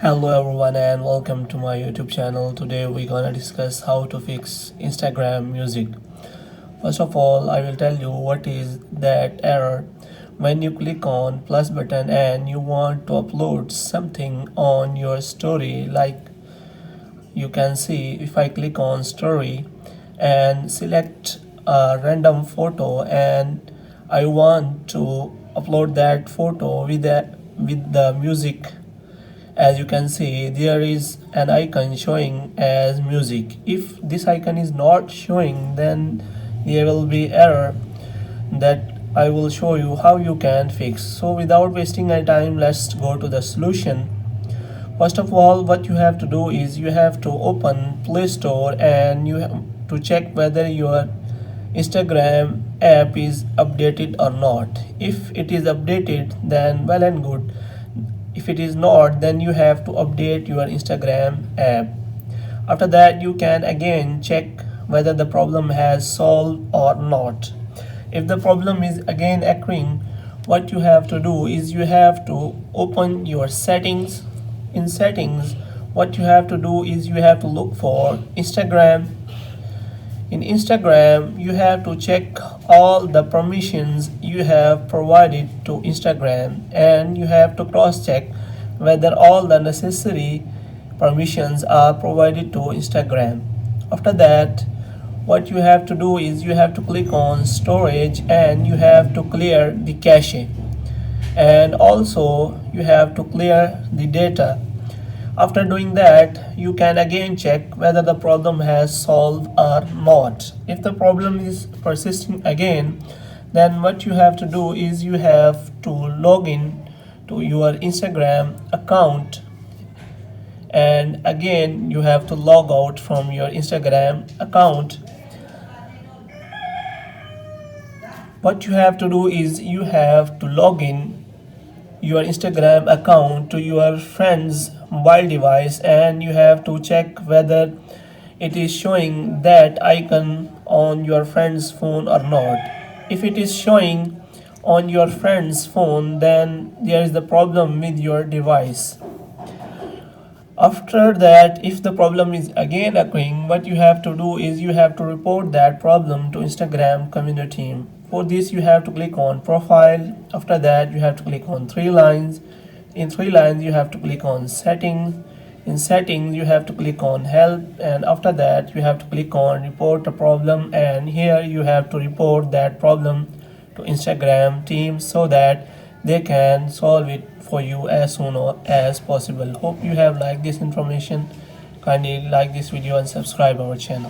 Hello everyone and welcome to my YouTube channel. Today we're gonna discuss how to fix Instagram music. First of all, I will tell you what is that error. When you click on plus button and you want to upload something on your story, like you can see if I click on story and select a random photo and I want to upload that photo with the music. As you can see, there is an icon showing as music. If this icon is not showing, then there will be error that I will show you how you can fix. So without wasting my time, let's go to the solution. First of all, what you have to do is you have to open Play Store and you have to check whether your Instagram app is updated or not. If it is updated, then well and good. If it is not, then you have to update your Instagram app. After that, you can again check whether the problem has solved or not. If the problem is again occurring, what you have to do is you have to open your settings. In settings, what you have to do is you have to look for Instagram. In Instagram, you have to check all the permissions you have provided to Instagram and you have to cross check whether all the necessary permissions are provided to Instagram. After that, what you have to do is you have to click on storage and you have to clear the cache, and also you have to clear the data. After doing that, you can again check whether the problem has solved or not. If the problem is persisting again, then what you have to do is you have to log in to your Instagram account, and again you have to log out from your Instagram account. What you have to do is you have to log in your Instagram account to your friend's mobile device and you have to check whether it is showing that icon on your friend's phone or not. If it is showing on your friend's phone, then there is the problem with your device. After that, if the problem is again occurring, what you have to do is you have to report that problem to Instagram community team. For this, you have to click on profile. After that, you have to click on three lines. In three lines, you have to click on settings. In settings, you have to click on help, and after that, you have to click on report a problem, and here you have to report that problem to Instagram team so that they can solve it for you as soon as possible. Hope you have liked this information. Kindly like this video and subscribe our channel.